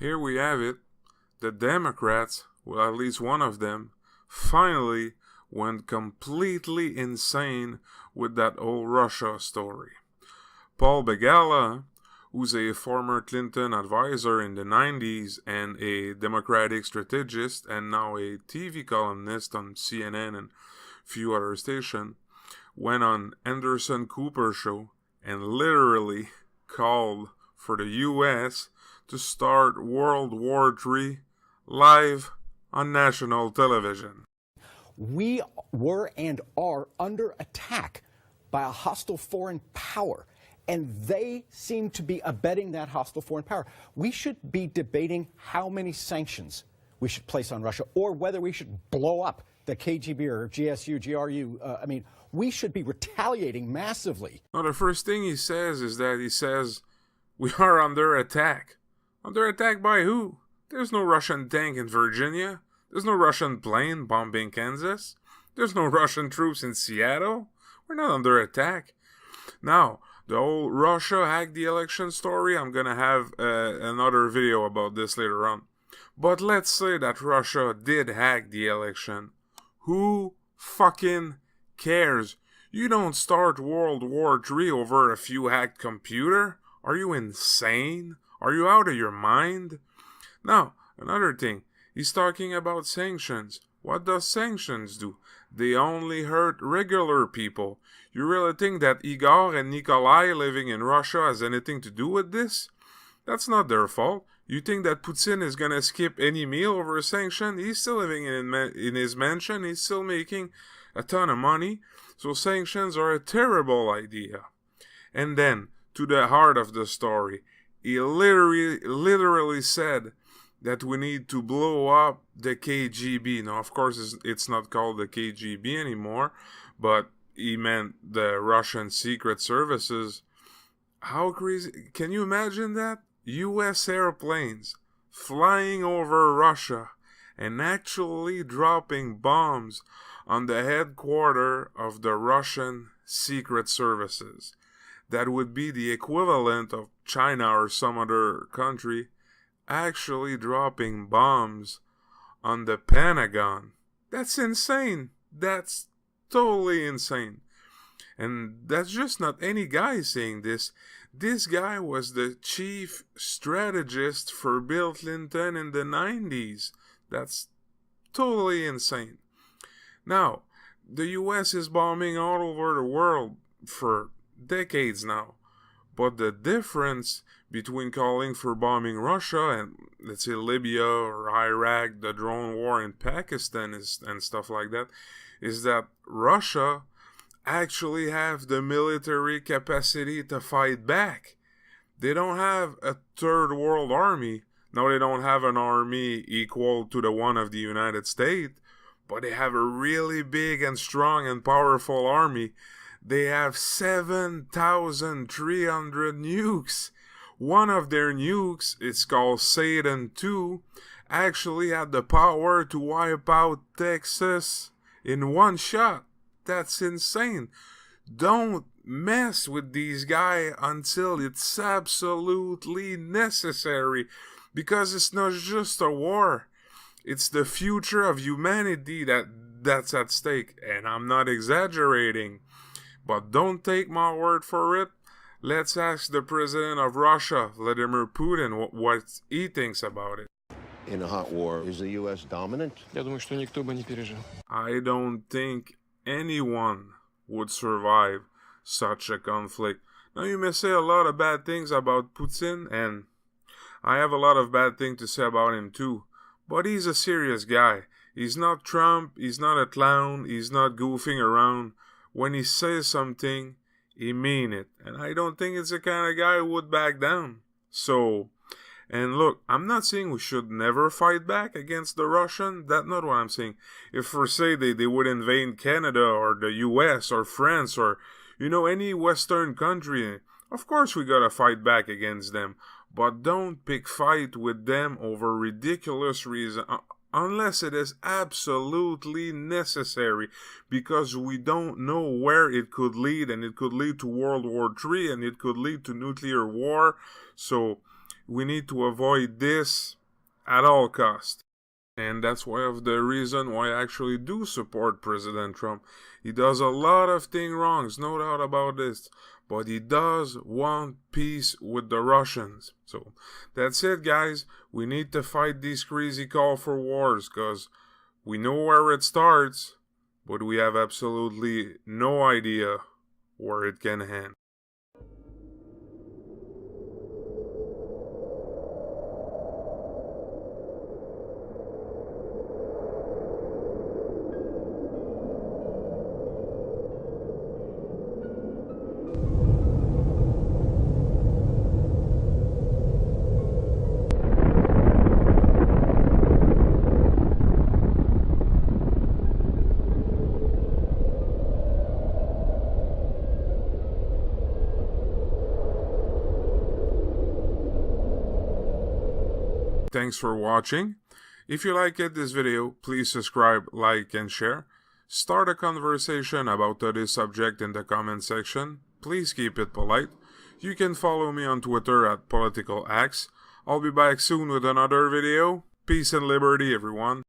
Here we have it. The Democrats, well, at least one of them, finally went completely insane with that whole Russia story. Paul Begala, who's a former Clinton advisor in the 90s and a Democratic strategist and now a TV columnist on CNN and a few other stations, went on Anderson Cooper's show and literally called for the US to start World War III live on national television. We were and are under attack by a hostile foreign power, and they seem to be abetting that hostile foreign power. We should be debating how many sanctions we should place on Russia or whether we should blow up the KGB or GSU, GRU. We should be retaliating massively. Now, the first thing he says is that we are under attack. Under attack by who? There's no Russian tank in Virginia. There's no Russian plane bombing Kansas. There's no Russian troops in Seattle. We're not under attack. Now, the whole Russia hacked the election story, I'm gonna have another video about this later on. But let's say that Russia did hack the election. Who fucking cares? You don't start World War III over a few hacked computer. Are you insane? Are you out of your mind? Now, another thing. He's talking about sanctions. What does sanctions do? They only hurt regular people. You really think that Igor and Nikolai living in Russia has anything to do with this? That's not their fault. You think that Putin is gonna skip any meal over a sanction? He's still living in his mansion. He's still making a ton of money. So sanctions are a terrible idea. And then, to the heart of the story, he literally said that we need to blow up the KGB. Now, of course, it's not called the KGB anymore, but he meant the Russian secret services. How crazy? Can you imagine that? US airplanes flying over Russia and actually dropping bombs on the headquarters of the Russian secret services. That would be the equivalent of China or some other country actually dropping bombs on the Pentagon. That's insane. That's totally insane. And that's just not any guy saying this. This guy was the chief strategist for Bill Clinton in the 90s. That's totally insane. Now, the US is bombing all over the world for decades now. But the difference between calling for bombing Russia and, let's say, Libya or Iraq, the drone war in Pakistan and stuff like that, is that Russia actually have the military capacity to fight back. They don't have a third world army. No, they don't have an army equal to the one of the United States, but they have a really big and strong and powerful army. They have 7,300 nukes. One of their nukes, it's called Satan II, actually had the power to wipe out Texas in one shot. That's insane. Don't mess with these guys until it's absolutely necessary, because it's not just a war. It's the future of humanity that's at stake, and I'm not exaggerating. But don't take my word for it. Let's ask the president of Russia, Vladimir Putin, what he thinks about it. In a hot war, is the U.S. dominant? Я думаю, что никто бы не пережил. I don't think anyone would survive such a conflict. Now, you may say a lot of bad things about Putin, and I have a lot of bad things to say about him too. But he's a serious guy. He's not Trump, he's not a clown, he's not goofing around. When he says something, he mean it. And I don't think it's the kind of guy who would back down. So, and look, I'm not saying we should never fight back against the Russian. That's not what I'm saying. If for say they would invade Canada or the US or France or, any Western country, of course we gotta fight back against them. But don't pick fight with them over ridiculous reasons. Unless it is absolutely necessary, because we don't know where it could lead, and it could lead to World War III, and it could lead to nuclear war. So We need to avoid this at all costs. And that's one of the reason why I actually do support President Trump. He does a lot of things wrong, no doubt about this. But he does want peace with the Russians. So that's it, guys. We need to fight these crazy call for wars, because we know where it starts, but we have absolutely no idea where it can end. Thanks for watching. If you liked this video, please subscribe, like, and share. Start a conversation about today's subject in the comment section. Please keep it polite. You can follow me on Twitter at PoliticalAxe. I'll be back soon with another video. Peace and liberty, everyone.